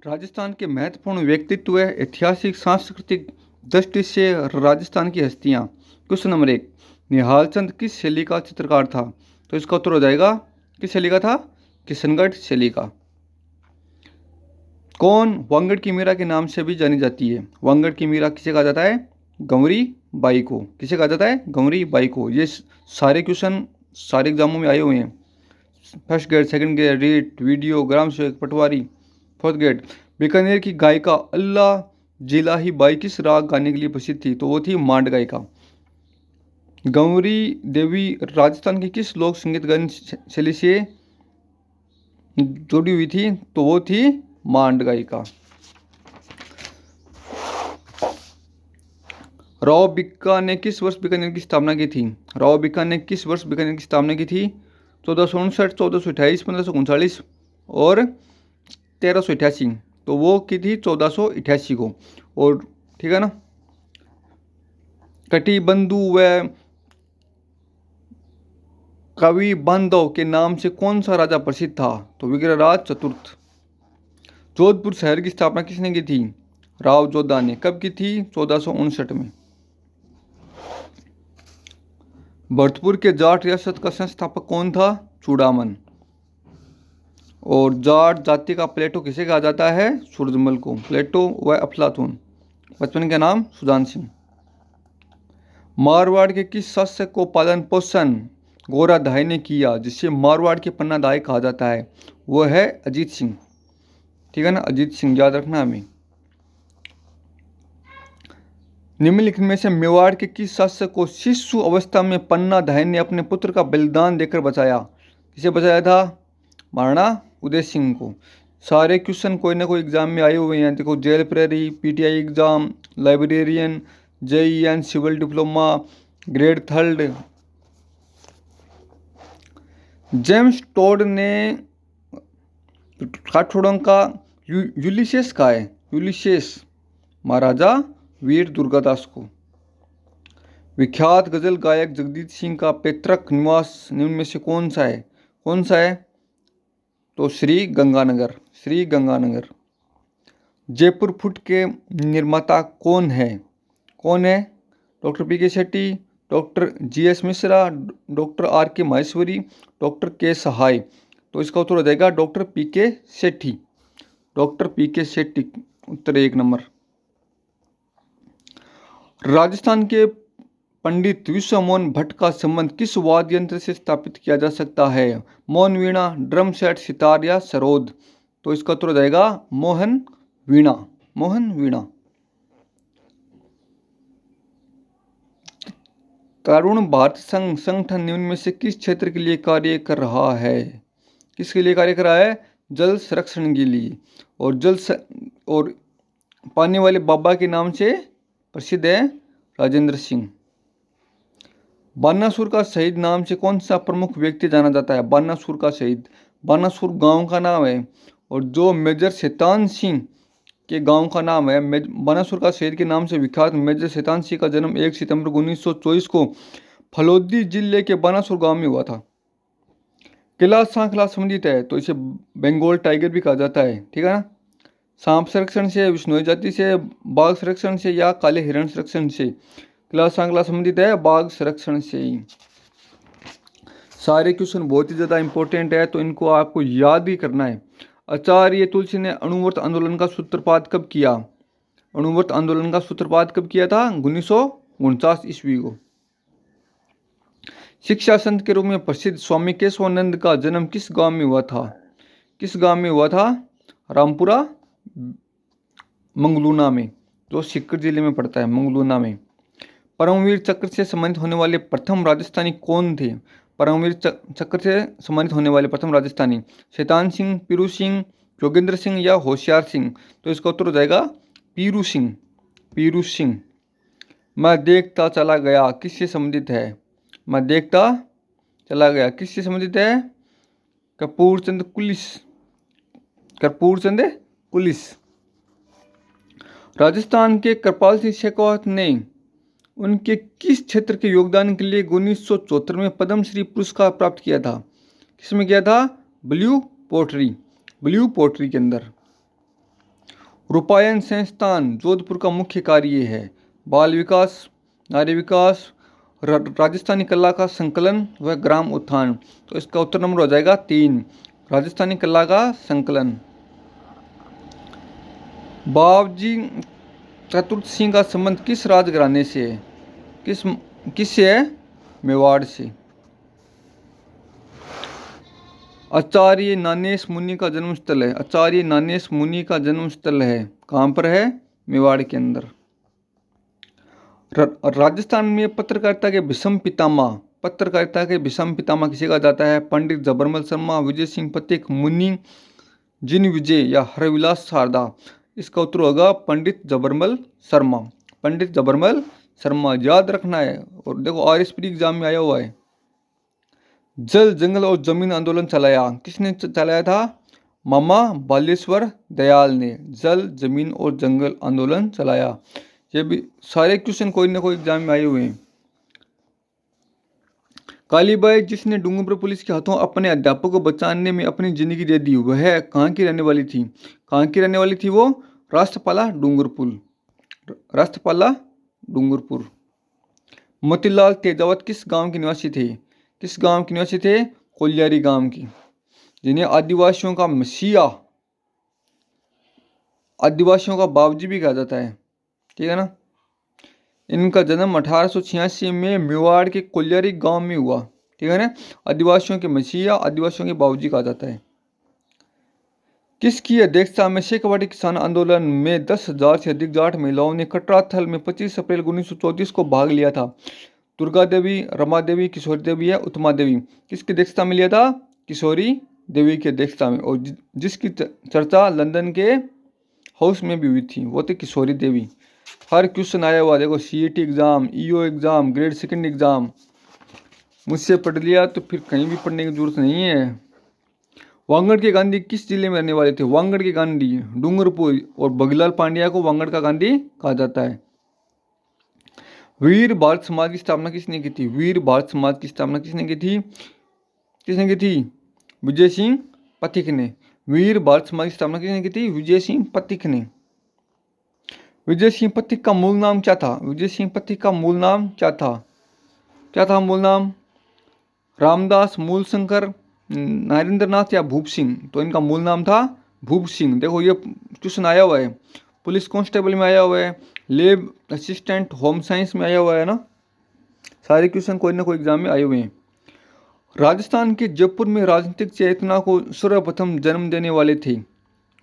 राजस्थान के महत्वपूर्ण व्यक्तित्व, ऐतिहासिक सांस्कृतिक दृष्टि से राजस्थान की हस्तियाँ। क्वेश्चन नंबर 1, निहाल चंद किस शैली का चित्रकार था? तो इसका उत्तर हो जाएगा, किस शैली का था? किशनगढ़ शैली का। कौन वांगड़ की मीरा के नाम से भी जानी जाती है? वांगड़ की मीरा किसे कहा जाता है? गंवरी बाई को। किसे कहा जाता है? गंवरी बाई को। ये सारे क्वेश्चन सारे एग्जामों में आए हुए हैं। First grade, second grade, REET, VDO, ग्राम सेवक, पटवारी। फोर्थ ग्रेड, बीकानेर की गायिका अल्लाह जिलाही बाई किस राग गाने के लिए प्रसिद्ध थी? तो वो थी मांड गायिका। गंवरी देवी राजस्थान की किस लोक संगीत गायन शैली से जुड़ी हुई थी? तो वो थी मांड गायिका। राव बिक्का ने किस वर्ष बीकानेर की स्थापना की थी? राव बिक्का ने किस वर्ष बीकानेर की स्थापना की थी? 1459, 1428, 1539 और 1388। तो वो की थी 1488 को। और ठीक है ना। कटिबंधु व कवि बांधव के नाम से कौन सा राजा प्रसिद्ध था? तो विग्रहराज चतुर्थ। जोधपुर शहर की स्थापना किसने की थी? राव जोधा ने। कब की थी? 1459 में। भरतपुर के जाट रियासत का संस्थापक कौन था? चूड़ामन। और जाट जाति का प्लेटो किसे कहा जाता है? सूरजमल को। प्लेटो व अफलातून। बचपन का नाम सुजान सिंह। मारवाड़ के किस शासक को पालन पोषण गोराधाई ने किया, जिसे मारवाड़ के पन्नादाई कहा जाता है? वह है अजीत सिंह। ठीक है ना, अजीत सिंह, याद रखना हमें। निम्नलिखित में से मेवाड़ के किस शासक को शिशु अवस्था में पन्नाधाई ने अपने पुत्र का बलिदान देकर बचाया? किसे बचाया था? महाराणा उदय सिंह को। सारे क्वेश्चन कोई ना कोई एग्जाम में आए हुए हैं। देखो, जेल प्रेरी, PTI exam, librarian, JEN, civil diploma, grade third. James Tod ने काठोड़ों का यूलिसेस का है, यूलिसेस, महाराजा वीर दुर्गादास को। विख्यात गजल गायक जगजीत सिंह का पैतृक निवास निम्न में से कौन सा है? कौन सा है? तो श्री गंगानगर, श्री गंगानगर। जयपुर फुट के निर्माता कौन है? कौन है? डॉक्टर पी के Shetty, doctor GS Mishra, doctor R के माहेश्वरी, डॉक्टर के सहाय। तो इसका उत्तर हो जाएगा डॉक्टर पी के शेट्टी, डॉक्टर पी के शेट्टी। उत्तर 1 नंबर। राजस्थान के पंडित विश्वमोहन भट्ट का संबंध किस वाद्य यंत्र से स्थापित किया जा सकता है? मौन वीणा, ड्रम सेट, सितार या सरोद। तो इसका उत्तर हो जाएगा मोहन वीणा, मोहन वीणा। तरुण भारत संघ संगठन निम्न में से किस क्षेत्र के लिए कार्य कर रहा है? किसके लिए कार्य कर रहा है? जल संरक्षण के लिए। और पानी वाले बाबा के नाम से प्रसिद्ध है राजेंद्र सिंह। बानासुर का शहीद नाम से कौन सा प्रमुख व्यक्ति जाना जाता है? बानासुर का शहीद, बानासुर गांव का नाम है। और जो मेजर शैतान सिंह के गांव का नाम है, बानासुर का शहीद के नाम से विख्यात मेजर शैतान सिंह का जन्म 1 सितंबर 1924 को फलोदी जिले के बानासुर गांव में हुआ था। किला सांखला संबंधित है, तो इसे बंगाल टाइगर भी कहा जाता है। ठीक है ना। सांप संरक्षण से, विष्णुई जाति से, बाघ संरक्षण से या काले हिरण संरक्षण से? किला सांखला संबंधित है बाघ संरक्षण से ही। सारे क्वेश्चन बहुत ही ज़्यादा इंपॉर्टेंट है, तो इनको आपको याद भी करना है। आचार्य तुलसी ने अणुव्रत आंदोलन का सूत्रपात कब किया? अणुव्रत आंदोलन का सूत्रपात कब किया था? 1949 ईस्वी को। शिक्षा संत के रूप में प्रसिद्ध स्वामी केशवानंद का जन्म किस गांव में हुआ था? किस गांव में हुआ था? रामपुरा मंगलूना में, जो सीकर जिले में पड़ता है, मंगलूना में। परमवीर चक्र से सम्मानित होने वाले प्रथम राजस्थानी कौन थे? परमवीर चक्र से सम्मानित होने वाले प्रथम राजस्थानी शैतान सिंह, पीरू सिंह, जोगेंद्र सिंह या होशियार सिंह। तो इसका उत्तर हो जाएगा पीरू सिंह, पीरू सिंह। मैं देखता चला गया किससे संबंधित है? मैं देखता चला गया किससे संबंधित है? कर्पूरचंद कुलिस, कर्पूरचंद कुलिस। राजस्थान के कृपाल सिंह शेखावत ने उनके किस क्षेत्र के योगदान के लिए 1974 में पद्मश्री पुरस्कार प्राप्त किया था? किसमें किया था? ब्लू पोट्री, ब्लू पोट्री के अंदर। रूपायन संस्थान जोधपुर का मुख्य कार्य है बाल विकास, नारी विकास, राजस्थानी कला का संकलन व ग्राम उत्थान। तो इसका उत्तर नंबर हो जाएगा 3, राजस्थानी कला का संकलन। बावजी चतुर्थ सिंह का संबंध किस राजघराने से है? किससे है? मेवाड़ से। आचार्य नानेश मुनि का जन्म स्थल है। आचार्य नानेश मुनि का जन्म स्थल है कहाँ पर है? मेवाड़ के अंदर। राजस्थान में पत्रकारिता के विषम पितामह, पत्रकारिता के विषम पितामह किसे कहा जाता है? पंडित जबरमल शर्मा, विजय सिंह पथिक, मुनि जिन विजय या हरविलास शारदा। इसका उत्तर होगा पंडित जबरमल शर्मा। पंडित जबरमल शर्मा याद रखना है। और देखो RSP एग्जाम में आया हुआ है। जल जंगल और जमीन आंदोलन चलाया, किसने चलाया था? मामा बालेश्वर दयाल ने जल जमीन और जंगल आंदोलन चलाया। ये भी सारे क्वेश्चन कोई ना कोई एग्जाम में आए हुए हैं। कालीबाई जिसने डूंगरपुर पुलिस के हाथों अपने अध्यापक को बचाने में अपनी जिंदगी दे दी, वह कहाँ की रहने वाली थी? कहाँ की रहने वाली थी वो? राष्ट्रपाला डूंगरपुर। राष्ट्रपाला डूंगरपुर। मोतीलाल तेजावत किस गांव के निवासी थे? किस गांव के निवासी थे? कोलियारी गांव की, जिन्हें आदिवासियों का मसीहा, आदिवासियों का बाबूजी भी कहा जाता है। ठीक है ना। इनका जन्म 1886 में मेवाड़ के कोलियारी गांव में हुआ। ठीक है ना। आदिवासियों के मसीहा, आदिवासियों के बाबूजी कहा जाता है। किसकी अध्यक्षता में शेखवाड़ी किसान आंदोलन में 10,000 से अधिक जाट महिलाओं ने कटरा थल में 25 अप्रैल 1934 को भाग लिया था? दुर्गा देवी, रमा देवी, किशोरी देवी या उत्तमा देवी। किसकी अध्यक्षता में लिया था? किशोरी देवी की अध्यक्षता में। और जिसकी चर्चा लंदन के हाउस में भी हुई थी वो थी किशोरी देवी। हर क्वेश्चन आया हुआ देखो, CET exam, EO exam, grade 2 exam. मुझसे पढ़ लिया तो फिर कहीं भी पढ़ने की जरूरत नहीं है। वांगड़ के गांधी किस जिले में रहने वाले थे? वांगड़ के गांधी डूंगरपुर। और बगीलाल पांड्या को वांगड़ का गांधी कहा जाता है। वीर भारत समाज की स्थापना किसने की थी? वीर भारत समाज की स्थापना किसने की थी? किसने की थी? विजय सिंह पथिक ने। वीर भारत समाज की स्थापना किसने की थी? विजय सिंह पथिक ने। विजय सिंह पथिक का मूल नाम क्या था? विजय सिंह पथिक का मूल नाम क्या था? क्या था मूल नाम? रामदास, मूलशंकर, नरेंद्रनाथ या भूप सिंह? तो इनका मूल नाम था भूप सिंह। देखो ये क्वेश्चन आया हुआ है, पुलिस कांस्टेबल में आया हुआ है, लैब असिस्टेंट, होम साइंस में आया हुआ है ना। सारे क्वेश्चन कोई ना कोई एग्जाम में आए हुए हैं। राजस्थान के जयपुर में राजनीतिक चेतना को सर्वप्रथम जन्म देने वाले थे?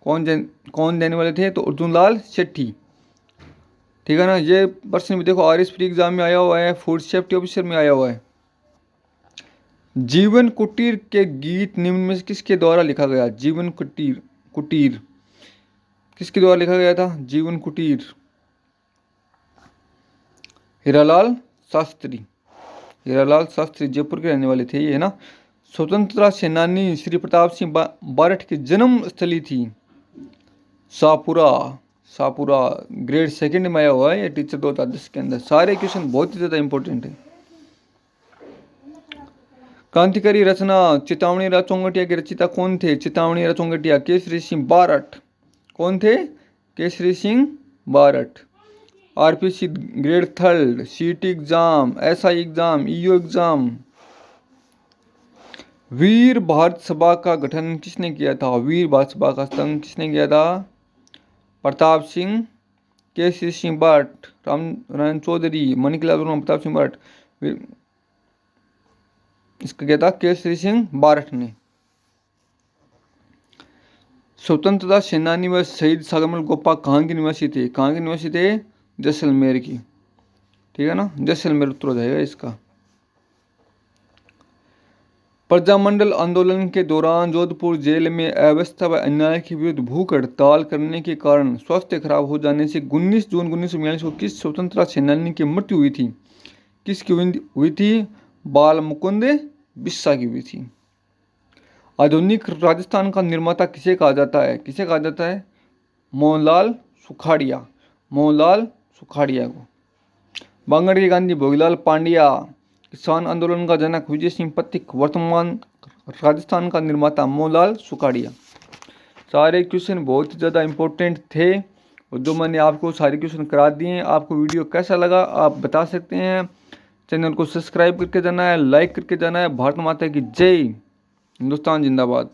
कौन देने वाले थे? तो अर्जुनलाल सेठी। ठीक है ना। ये प्रश्न भी देखो RSP एग्जाम में आया हुआ है, फूड सेफ्टी ऑफिसर में आया हुआ है। जीवन कुटीर के गीत निम्न में किसके द्वारा लिखा गया? जीवन कुटीर किसके द्वारा लिखा गया था? जीवन कुटीर हीरालाल शास्त्री। हीरालाल शास्त्री जयपुर के रहने वाले थे ये, है ना। स्वतंत्रता सेनानी श्री प्रताप सिंह बारठ की जन्म स्थली थी शाहपुरा। शाहपुरा ग्रेड 2 में आया हुआ है ये टीचर 2010 के अंदर। सारे क्वेश्चन बहुत ही ज्यादा इंपॉर्टेंट है। क्रांतिकारी रचना चेतावनी राज चौंगटिया के रचिता कौन थे? चेतावनी राज चौंगटिया केसरी सिंह बारठ। कौन थे? Kesari Singh Barhath. RPC grade 3, CET exam, SI exam, EO exam. Veer Bharat Sabha का गठन किसने किया था? वीर भारत सभा का गठन किसने किया था? प्रताप सिंह, केसरी सिंह भट्ट, रामनारायण चौधरी, मणिकलाल वर्मा, प्रताप सिंह भट्ट। इसका क्या था? केसरी सिंह बारठ ने। स्वतंत्रता सेनानी व शहीद सागरमल गोपा कहाँ के निवासी थे? कहाँ के निवासी थे? जैसलमेर की। ठीक है ना। जैसलमेर उत्तर हो जाएगा इसका। प्रजामंडल आंदोलन के दौरान जोधपुर जेल में अव्यवस्था व अन्याय के विरुद्ध भूख हड़ताल करने के कारण स्वास्थ्य खराब हो जाने से 19 जून 1942 को किस स्वतंत्रता सेनानी की मृत्यु हुई थी? किसकी हुई थी? बाल मुकुंद बिस्सा की हुई थी। आधुनिक राजस्थान का निर्माता किसे कहा जाता है? किसे कहा जाता है? मोहनलाल सुखाड़िया। मोहनलाल सुखाड़िया को। बांगड़ के गांधी भोगीलाल पांड्या। किसान आंदोलन का जनक विजय सिंह पथिक। वर्तमान राजस्थान का निर्माता मोहनलाल सुखाड़िया। सारे क्वेश्चन बहुत ही ज़्यादा इंपॉर्टेंट थे। और जो मैंने आपको सारे क्वेश्चन करा दिए हैं। आपको वीडियो कैसा लगा आप बता सकते हैं। चैनल को सब्सक्राइब करके जाना है, लाइक करके जाना है। भारत माता की जय, हिंदुस्तान जिंदाबाद।